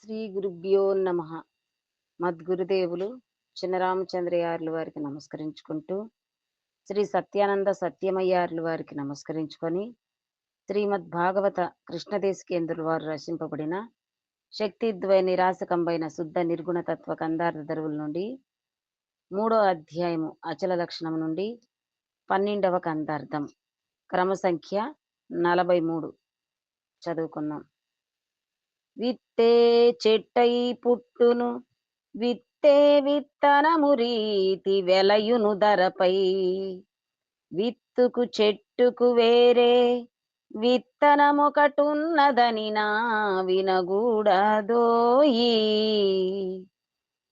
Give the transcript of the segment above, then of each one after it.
శ్రీ గురుభ్యో నమ. మద్గురుదేవులు చిన్నరామచంద్రయార్ల వారికి నమస్కరించుకుంటూ, శ్రీ సత్యానంద సత్యమయ్యార్ల వారికి నమస్కరించుకొని, శ్రీమద్ భాగవత కృష్ణదేశికేంద్రుల వారు రచింపబడిన శక్తిద్వయ నిరాశకంబైన శుద్ధ నిర్గుణ తత్వ కందార్థ దరువుల నుండి 3వ అధ్యాయము అచల లక్షణం నుండి 12వ కందార్థం క్రమ సంఖ్య 43 చదువుకున్నాం. విత్తే చెట్టై పుట్టును, విత్తే విత్తనము రీతి వెలయును ధరపై. విత్తుకు చెట్టుకు వేరే విత్తనమొకటున్నదని నా వినగూడదోయి.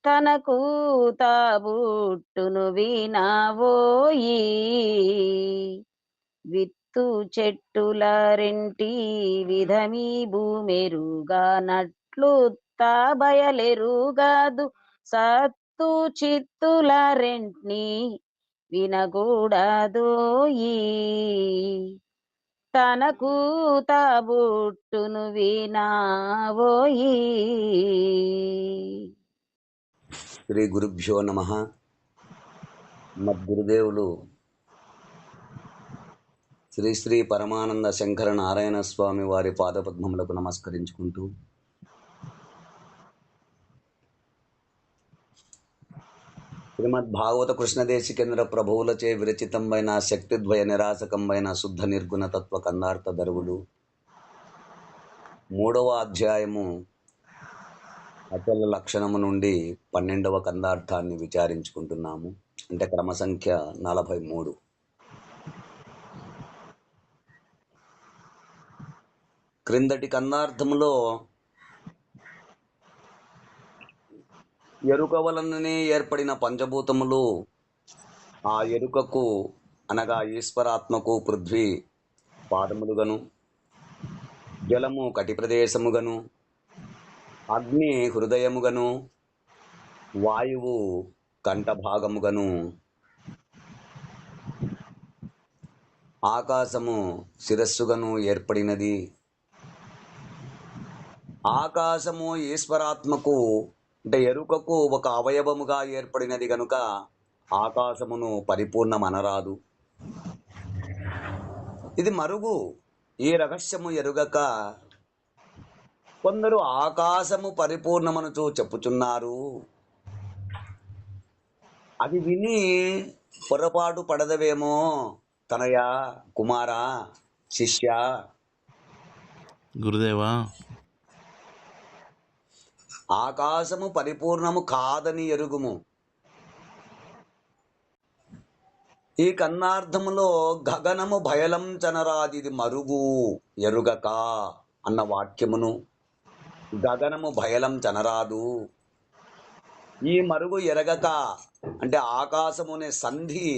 తనకు తాబుట్టును వినవోయి. విత్తు చెట్టుల రెంటి విధమీ భూమెరుగా నట్లు బయలెరుగాదు. సత్తు చిత్తుల రెంట్ని వినగూడదోయి. తనకు తాబుట్టును వినవోయి. శ్రీ గురుభ్యో నమ. మద్గురుదేవులు శ్రీ శ్రీ పరమానంద శంకర నారాయణ స్వామి వారి పాదపద్మములకు నమస్కరించుకుంటూ, శ్రీమద్ భాగవత కృష్ణదేశికేంద్ర ప్రభువులచే విరచితంబైన శక్తిద్వయ నిరాశకంబైన శుద్ధ నిర్గుణ తత్వ కందార్థ దరువులు 3వ అధ్యాయము అచల లక్షణము నుండి 12వ కందార్థాన్ని విచారించుకుంటున్నాము. అంటే క్రమ సంఖ్య 43. క్రిందటి కందార్థములో ఎరుక వలననే ఏర్పడిన పంచభూతములు ఆ ఎరుకకు అనగా ఈశ్వరాత్మకు పృథ్వీ పాదములుగను, జలము కటి ప్రదేశముగను, అగ్ని హృదయముగను, వాయువు కంఠభాగముగను, ఆకాశము శిరస్సుగను ఏర్పడినది. ఆకాశము ఈశ్వరాత్మకు అంటే ఎరుకకు ఒక అవయవముగా ఏర్పడినది గనుక ఆకాశమును పరిపూర్ణమనరాదు. ఇది మరుగు. ఈ రహస్యము ఎరుగక కొందరు ఆకాశము పరిపూర్ణమనుచు చెప్పుచున్నారు. అది విని పొరపాటు పడదవేమో తనయ, కుమార, శిష్య. గురుదేవా, ఆకాశము పరిపూర్ణము కాదని ఎరుగుము. ఈ కన్నార్థములో గగనము భయలం చనరాదిది మరుగు ఎరుగక అన్న వాక్యమును, గగనము భయలం చనరాదు, ఈ మరుగు ఎరగక అంటే ఆకాశమునే సంధి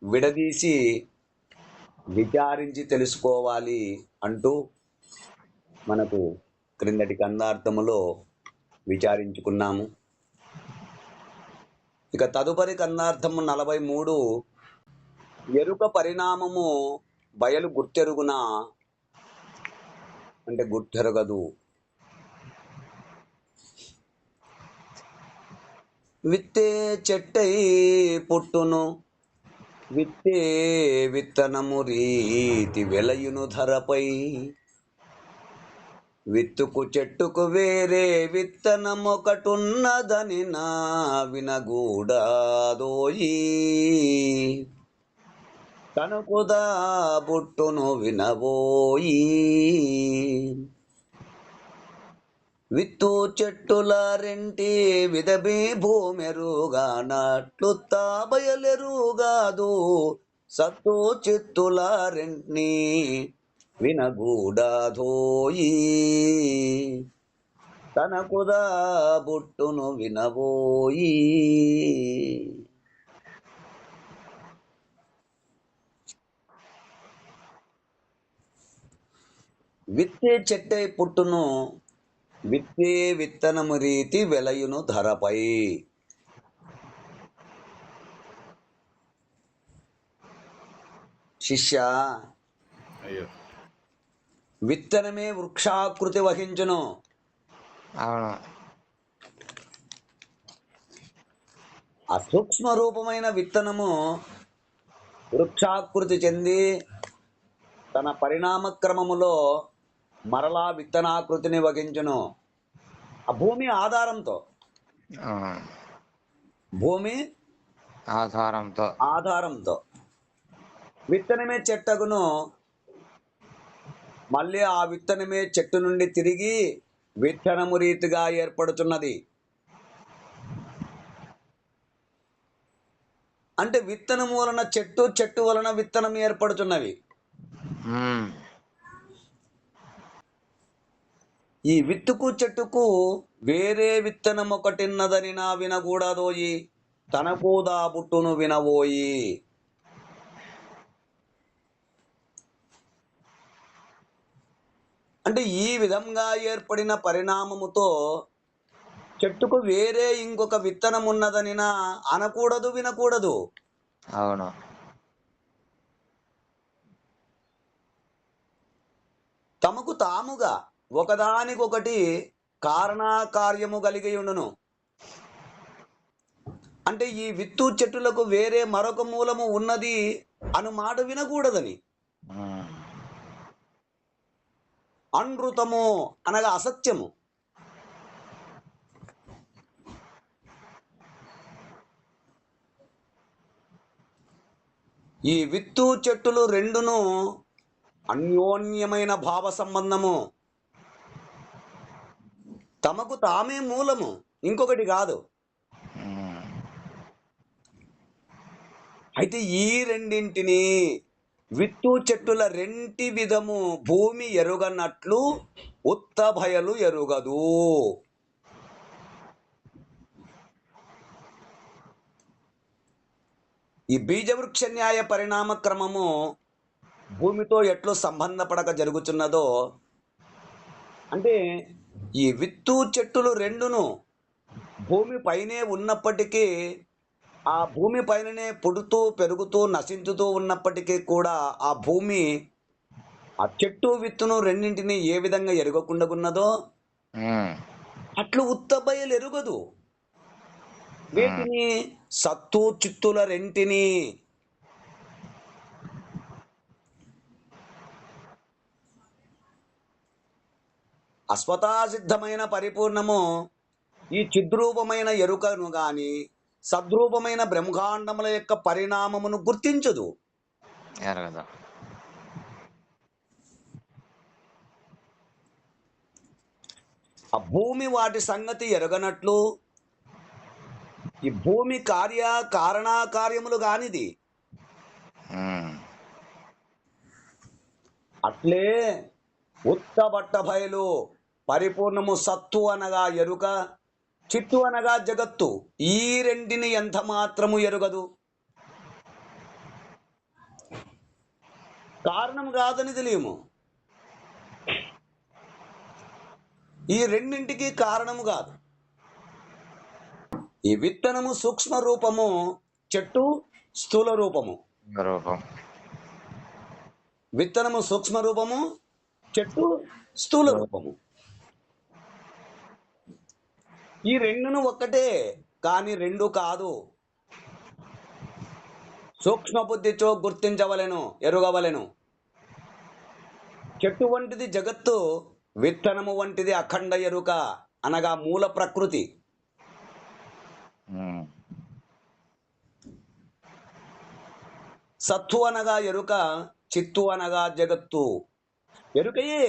విడదీసి విచారించి తెలుసుకోవాలి అంటూ మనకు క్రిందటి కందార్థములో విచారించుకున్నాము. ఇక తదుపరి కందార్థము 43 ఎరుక పరిణామము బయలు గుర్తెరుగునా అంటే గుర్తెరగదు. విత్తే చెట్టై పుట్టును, విత్తే విత్తనము రీతి వెలయును ధరపై. విత్తుకు చెట్టుకు వేరే విత్తనమొకటున్నదని నా వినగూడదోయి. తనకుదా బుట్టును వినబోయి. విత్తు చెట్టుల రెంటి విధమీ భూమెరుగా నట్లు బయలెరుగాదు. సత్తు చిత్తుల రెంట్ని వినగూడదోయి. తనకుదా బుట్టును వినబోయి. విత్తే చెట్టై పుట్టును, విత్తే విత్తనము రీతి వెలయును ధరపై. శిష్య, విత్తనమే వృక్షాకృతి వహించును. అవును. ఆ సూక్ష్మ రూపమైన విత్తనము వృక్షాకృతి చెంది తన పరిణామ క్రమములో మరలా విత్తనాకృతిని వహించును. ఆ భూమి ఆధారంతో, అవును. భూమి ఆధారంతో ఆధారంతో విత్తనమే చెట్టగును, మళ్ళీ ఆ విత్తనమే చెట్టు నుండి తిరిగి విత్తనము రీతిగా ఏర్పడుతున్నది. అంటే విత్తనము వలన చెట్టు, చెట్టు వలన విత్తనం ఏర్పడుతున్నవి. ఉమ్. ఈ విత్తుకు చెట్టుకు వేరే విత్తనం ఒకటిన్నదని నా వినకూడదోయి, తనకూదా బుట్టును వినబోయి. అంటే ఈ విధంగా ఏర్పడిన పరిణామముతో చెట్టుకు వేరే ఇంకొక విత్తనం ఉన్నదని నా అనకూడదు, వినకూడదు. అవును. తమకు తాముగా ఒకదానికొకటి కారణాకార్యము కలిగి ఉండును. అంటే ఈ విత్తు చెట్టులకు వేరే మరొక మూలము ఉన్నది అను మాట వినకూడదని. ఉమ్. అనృతము అనగా అసత్యము. ఈ విత్తు చెట్టులు రెండును అన్యోన్యమైన భావ సంబంధము. తమకు తామే మూలము, ఇంకొకటి కాదు. ఉమ్. అయితే ఈ రెండింటిని విత్తు చెట్టుల రెంటి విధము భూమి ఎరుగనట్లు ఉత్త భయలు ఎరుగదు. ఈ బీజవృక్ష న్యాయ పరిణామ క్రమము భూమితో ఎట్లు సంబంధపడక జరుగుతున్నదో, అంటే ఈ విత్తు చెట్టులు రెండును భూమి పైనే ఉన్నప్పటికీ, ఆ భూమి పైననే పుడుతూ పెరుగుతూ నశించుతూ ఉన్నప్పటికీ కూడా ఆ భూమి ఆ చెట్టు విత్తును రెండింటిని ఏ విధంగా ఎరగకుండాకున్నదో ఉమ్. అట్లు ఉత్తబయలు ఎరుగదు. వీటిని సత్తు చిత్తుల రెంటిని. అస్వతాసిద్ధమైన పరిపూర్ణము ఈ చిద్రూపమైన ఎరుకను గాని సద్రూపమైన బ్రహ్మాండముల యొక్క పరిణామమును గుర్తించదు. ఎరగదు. ఆ భూమి వాటి సంగతి ఎరగనట్లు ఈ భూమి కారణాకార్యములు కానిది. ఉమ్. అట్లే ఉత్త బట్ట బయలు పరిపూర్ణము సత్తు అనగా ఎరుక, చిత్తు అనగా జగత్తు. ఈ రెంటిని ఎంత మాత్రము ఎరుగదు. కారణం కాదని తెలియము. ఈ రెండింటికి కారణము కాదు. ఈ విత్తనము సూక్ష్మ రూపము, చెట్టు స్థూల రూపము. రూపం. విత్తనము సూక్ష్మ రూపము, చెట్టు స్థూల రూపము. ఈ రెండును ఒక్కటే, కానీ రెండు కాదు. సూక్ష్మ బుద్ధితో గుర్తించవలెను, ఎరుగవలెను. చెట్టు వంటిది జగత్తు, విత్తనము వంటిది అఖండ ఎరుక అనగా మూల ప్రకృతి. ఉమ్. సత్తు అనగా ఎరుక, చిత్తు అనగా జగత్తు. ఎరుకయే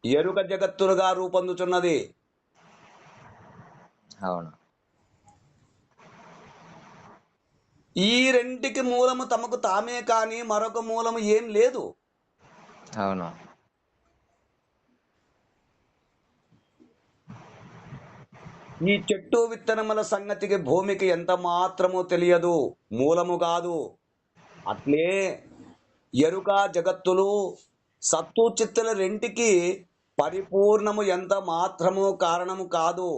ఎరుక జగత్తులుగా రూపొందుతున్నది. అవును. ఈ రెంటికి మూలము తమకు తామే కానీ మరొక మూలము ఏం లేదు. అవును. ఈ చెట్టు విత్తనముల సంగతికి భూమికి ఎంత మాత్రము తెలియదు, మూలము కాదు. అట్లే ఎరుక జగత్తులు సత్తు చిత్తుల రెంటికి పరిపూర్ణము ఎంత మాత్రము కారణము కాదు.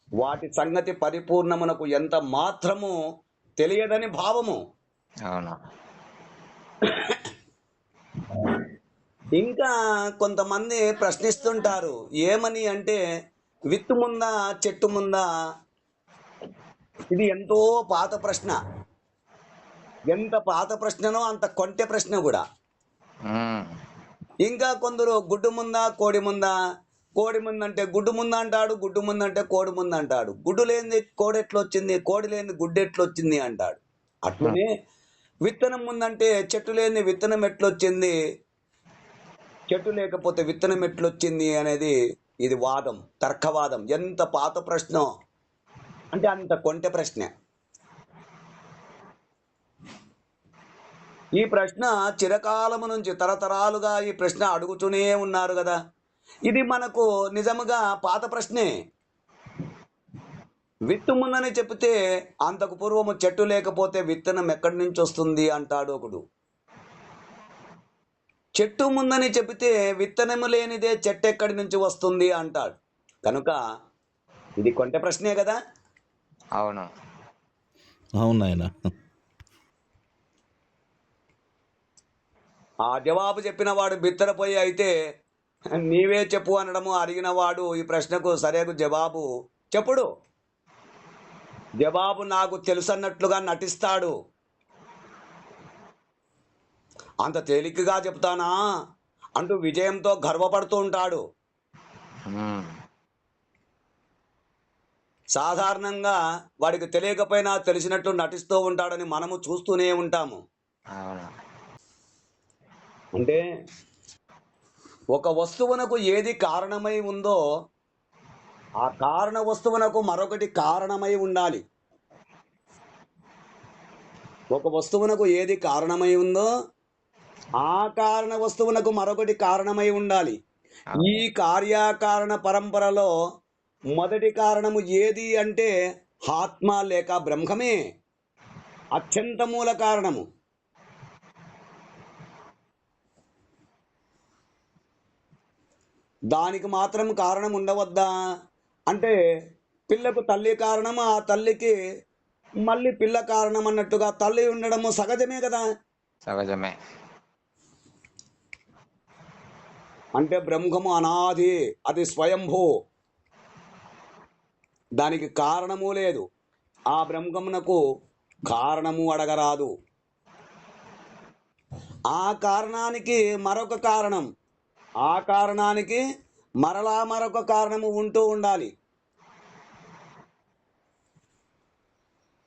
వాటి సంగతి పరిపూర్ణమునకు ఎంత మాత్రము తెలియదని భావము. అవును. ఇంకా కొంతమంది ప్రశ్నిస్తుంటారు, ఏమని అంటే విత్తు ముందా చెట్టు ముందా? ఇది ఎంతో పాత ప్రశ్న. ఎంత పాత ప్రశ్ననో అంత కొంటె ప్రశ్న కూడా. ఉమ్. ఇంకా కొందరు గుడ్డు ముందా కోడి ముందా? కోడి ముందంటే గుడ్డు ముందు అంటాడు, గుడ్డు ముందంటే కోడి ముందు అంటాడు. గుడ్డు లేనిది కోడి ఎట్లొచ్చింది, కోడి లేనిది గుడ్డు ఎట్లొచ్చింది అంటాడు. అట్లనే విత్తనం ముందంటే చెట్టు లేని విత్తనం ఎట్లొచ్చింది, చెట్టు లేకపోతే విత్తనం ఎట్లొచ్చింది అనేది ఇది వాదం, తర్కవాదం. ఎంత పాత ప్రశ్న అంటే అంత కొంటె ప్రశ్న. ఈ ప్రశ్న చిరకాలము నుంచి తరతరాలుగా ఈ ప్రశ్న అడుగుతూనే ఉన్నారు కదా. ఇది మనకు నిజముగా పాత ప్రశ్నే. విత్తు ముందని చెప్తే అంతకు పూర్వము చెట్టు లేకపోతే విత్తనం ఎక్కడి నుంచి వస్తుంది అంటాడు ఒకడు. చెట్టు ముందని చెబితే విత్తనము లేనిదే చెట్టు ఎక్కడి నుంచి వస్తుంది అంటాడు. కనుక ఇది కొంటె ప్రశ్నే కదా. అవును. అవును నాయన. ఆ జవాబు చెప్పిన వాడు బిత్తరపోయి అయితే నీవే చెప్పు అనడము, అడిగిన వాడు ఈ ప్రశ్నకు సరైన జవాబు చెప్పుడు. జవాబు నాకు తెలుసన్నట్లుగా నటిస్తాడు. అంత తేలికగా చెప్తానా అంటూ విజయంతో గర్వపడుతూ ఉంటాడు. ఉమ్. సాధారణంగా వాడికి తెలియకపోయినా తెలిసినట్టు నటిస్తూ ఉంటాడని మనము చూస్తూనే ఉంటాము. అవును. అంటే ఒక వస్తువునకు ఏది కారణమై ఉందో ఆ కారణ వస్తువునకు మరొకటి కారణమై ఉండాలి. ఒక వస్తువునకు ఏది కారణమై ఉందో ఆ కారణ వస్తువునకు మరొకటి కారణమై ఉండాలి. ఈ కార్యకారణ పరంపరలో మొదటి కారణము ఏది అంటే ఆత్మ లేక బ్రహ్మమే అత్యంత మూల కారణము. దానికి మాత్రం కారణం ఉండవద్దా అంటే పిల్లకు తల్లి కారణం, ఆ తల్లికి మళ్ళీ పిల్ల కారణం అన్నట్టుగా తల్లి ఉండడము సహజమే కదా. సహజమే. అంటే బ్రహ్మము అనాది, అది స్వయంభూ, దానికి కారణము లేదు. ఆ బ్రహ్మమునకు కారణము అడగరాదు. ఆ కారణానికి మరొక కారణం, ఆ కారణానికి మరలా మరొక కారణము ఉంటూ ఉండాలి.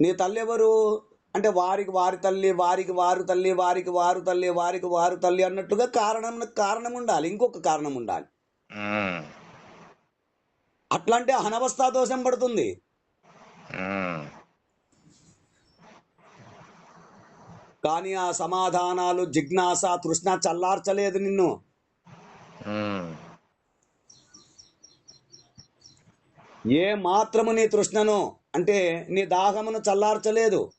నీ తల్లి ఎవరు అంటే వారికి వారి తల్లి, వారికి వారు తల్లి, వారికి వారు తల్లి, వారికి వారు తల్లి అన్నట్టుగా కారణం ఉండాలి, ఇంకొక కారణం ఉండాలి. ఉమ్. అట్లంటే అనవస్థా దోషం పడుతుంది. ఉమ్. కానీ ఆ సమాధానాలు, జిజ్ఞాస, తృష్ణ చల్లార్చలేదు నిన్ను. ఉమ్. ఏ మాత్రము నీ తృష్ణను అంటే నీ దాహమును చల్లార్చలేదు.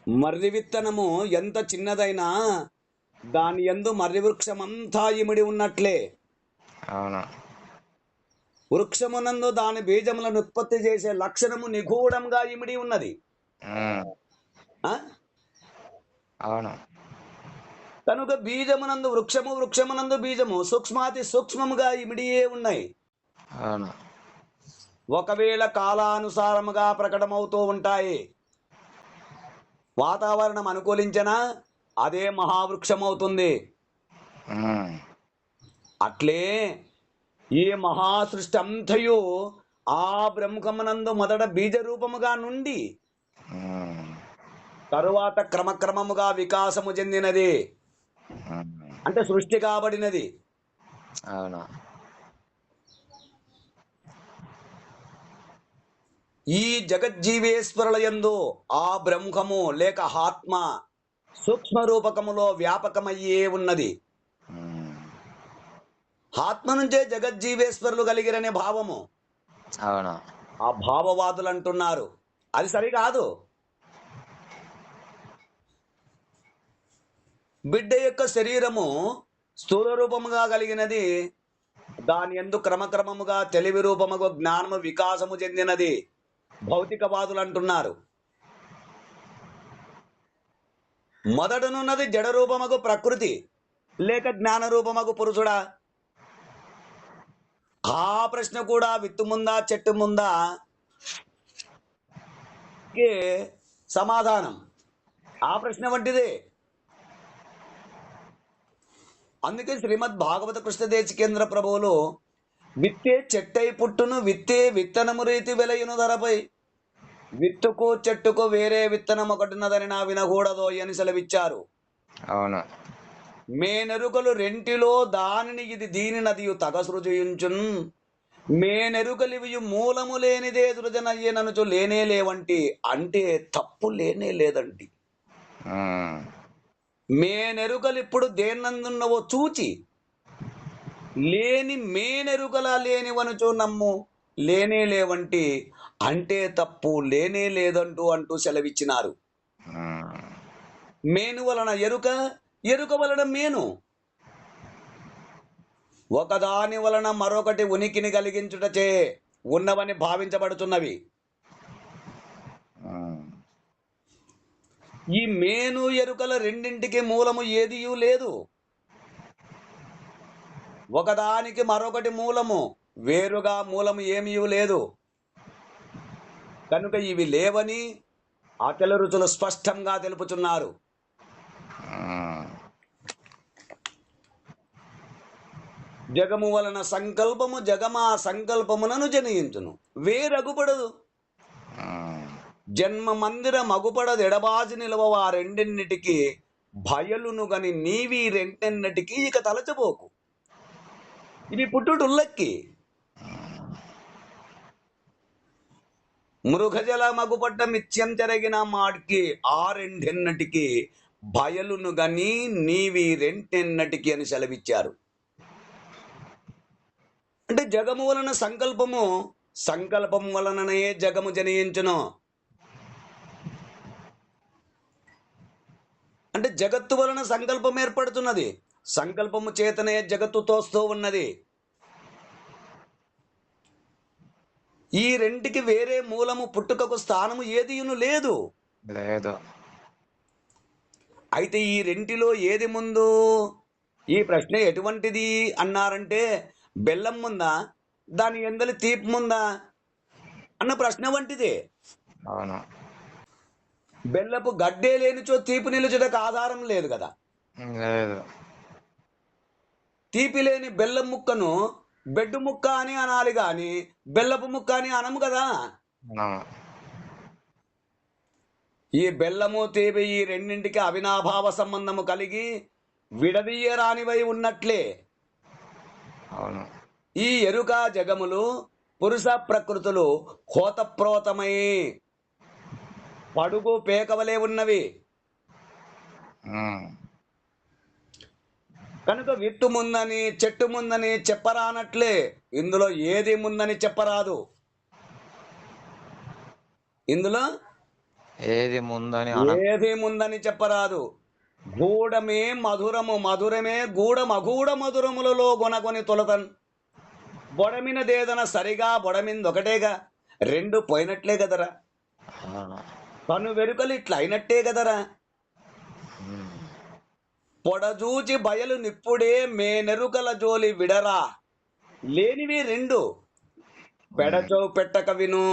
మర్రి విత్తనము ఎంత చిన్నదైనా దాని యందు మర్రి వృక్షమంతా ఇమిడి ఉన్నట్లే అవును. వృక్షమునందు దాని బీజములను ఉత్పత్తి చేసే లక్షణము నిగూఢంగా ఇమిడి ఉన్నది. ఉమ్. ఆ? అవును. కనుక బీజమునందు వృక్షము, వృక్షమునందు బీజము సూక్ష్మాతి సూక్ష్మముగా ఇమిడియే ఉన్నాయి. అవును. ఒకవేళ కాలానుసారముగా ప్రకటమవుతూ ఉంటాయి. వాతావరణం అనుకూలించనా అదే మహావృక్షమవుతుంది. ఉమ్. అట్లే ఈ మహాసృష్టి అంతయు ఆ బ్రహ్మమునందు మొదట బీజ రూపముగా నుండి ఉమ్. తరువాత క్రమక్రమముగా వికాసము చెందినది, ఉమ్. అంటే సృష్టి కాబడినది. అవును. ఈ జగజ్జీవేశ్వరుల యందు ఆ బ్రహ్మము లేక ఆత్మ సూక్ష్మ రూపకములో వ్యాపకమయ్యే ఉన్నది. ఉమ్. ఆత్మ నుంచే జగజ్జీవేశ్వరులు కలిగిరనే భావము అవును. ఆ భావవాదులు అంటున్నారు. అది సరికాదు. బిడ్డ యొక్క శరీరము స్థూల రూపముగా కలిగినది, దాని యందు క్రమక్రమముగా తెలివి రూపముగా జ్ఞానము వికాసము చెందినది భౌతికవాదులు అంటున్నారు. మొదటనున్నది జడ రూపముగు ప్రకృతి, లేక జ్ఞాన రూపమగు పురుషుడా? ఆ ప్రశ్న కూడా విత్తు ముందా చెట్టు ముందా కే సమాధానం ఆ ప్రశ్న వంటిదే. అందుకే శ్రీమద్ భాగవత కృష్ణ దేశికేంద్ర ప్రభువులు విత్తే చెట్టై పుట్టును, విత్తే విత్తనము రీతి వెలయును ధరపై, విత్తుకు చెట్టుకు వేరే విత్తనం ఒకటిన్నదని నా వినకూడదో అని సెలవిచ్చారు. అవును. మేనెరుకలు రెంటిలో దానిని ఇది దీని నదియు తగసృజయించున్, మేనెరుకలివియు మూలము లేనిదే సృజనయ్యననుచు లేనే లేవంటి, అంటే తప్పు లేనే లేదంటి. ఉమ్. మేనెరుకలు ఇప్పుడు దేన్నందున్నవో చూచి లేని మేనెరుకలా లేనివనుచు నమ్ము లేనే లేవంటి, అంటే తప్పు లేనే లేదంటూ అంటూ సెలవిచ్చినారు. ఉమ్. మేను వలన ఎరుక, ఎరుక వలన మేను, ఒకదాని వలన మరొకటి ఉనికిని కలిగించుటచే ఉన్నవని భావించబడుతున్నవి. ఉమ్. ఈ మేను ఎరుకల రెండింటికి మూలము ఏదియూ లేదు. ఒకదానికి మరొకటి మూలము, వేరుగా మూలము ఏమీ లేదు. కనుక ఇవి లేవని ఆకలి రుచులు స్పష్టంగా తెలుపుతున్నారు. ఉమ్. జగము వలన సంకల్పము జగమా సంకల్పమునను జనించును, వేరగుపడదు. ఉమ్. జన్మ మందిర మగుపడదు ఎడబాసి నిలవ ఆ రెండెన్నిటికి భయలును గని నీవి రెండెన్నటికి ఇక తలచబోకు. ఇవి పుట్టుడుల్లక్కి మృగజల మగుపడ్డ మిథ్యం చెరగిన మాడికి ఆ రెండెన్నటికి భయలును గని నీవి రెండెన్నటికి అని సెలవిచ్చారు. అంటే జగము వలన సంకల్పము, సంకల్పం వలననే జగము జనించును. అంటే జగత్తు వలన సంకల్పం ఏర్పడుతున్నది, సంకల్పము చేతనే జగత్తు తోస్తూ ఉన్నది. ఈ రెంటికి వేరే మూలము పుట్టుకకు స్థానము ఏదియును లేదు. లేదు. అయితే ఈ రెంటిలో ఏది ముందు? ఈ ప్రశ్న ఎటువంటిది అన్నారంటే, బెల్లం ముందా, దాని ఎందలి తీపి ముందా అన్న ప్రశ్న వంటిదే. అవును. బెల్లపు గడ్డే లేనిచో తీపి నిలుచుటకు ఆధారం లేదు కదా. లేదు. తీపి లేని బెల్లం ముక్కను బెడ్డు ముక్క అని అనాలి గాని బెల్లపు ముక్క అని అనము కదా. అవును. ఈ బెల్లము తీపి ఈ రెండింటికి అవినాభావ సంబంధము కలిగి విడదీయరానివై ఉన్నట్లే అవును. ఈ ఎరుక జగములు పురుష ప్రకృతులు హోతప్రోతమై పడుగు పేకవలే ఉన్నవి. ఉమ్. కనుక విత్తు ముందని చెట్టు ముందని చెప్పరానట్లే ఇందులో ఏది ముందని చెప్పరాదు. ఇందులో ఏది ముందని ఏది ముందని చెప్పరాదు. గూఢమే మధురము, మధురమే గూఢమగూఢ మధురములలో గొనగొని తొలతన్, బొడమినదేదన సరిగా బొడమిందొకటేగా, రెండు పోయినట్లే కదరా. అవును. తను వెరుకలు ఇట్లా అయినట్టే కదరా. ఉమ్. పొడజూచి బయలు నిప్పుడే మేనెరుకల జోలి విడరా, లేనివి రెండు పెడచో పెట్టక విను,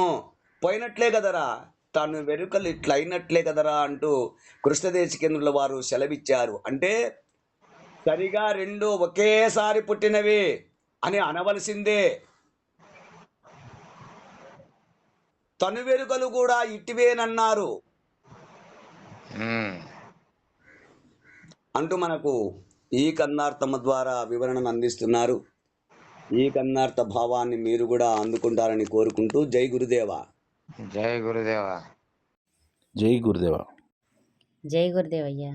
పోయినట్లే కదరా. తను వెరుకలు ఇట్లా అయినట్లే కదరా అంటూ కృష్ణదేశికేంద్రుల వారు సెలవిచ్చారు. అంటే సరిగా రెండు ఒకేసారి పుట్టినవి అని అనవలసిందే. తను వెరుకలు కూడా ఇట్టివేనన్నారు ఉమ్. అంటూ మనకు ఈ కన్నార్థము ద్వారా వివరణను అందిస్తున్నారు. ఈ కన్నార్థ భావాన్ని మీరు కూడా అందుకుంటారని కోరుకుంటూ జై గురుదేవా. జై గురుదేవా. జై గురుదేవ. జై గురుదేవయ్య.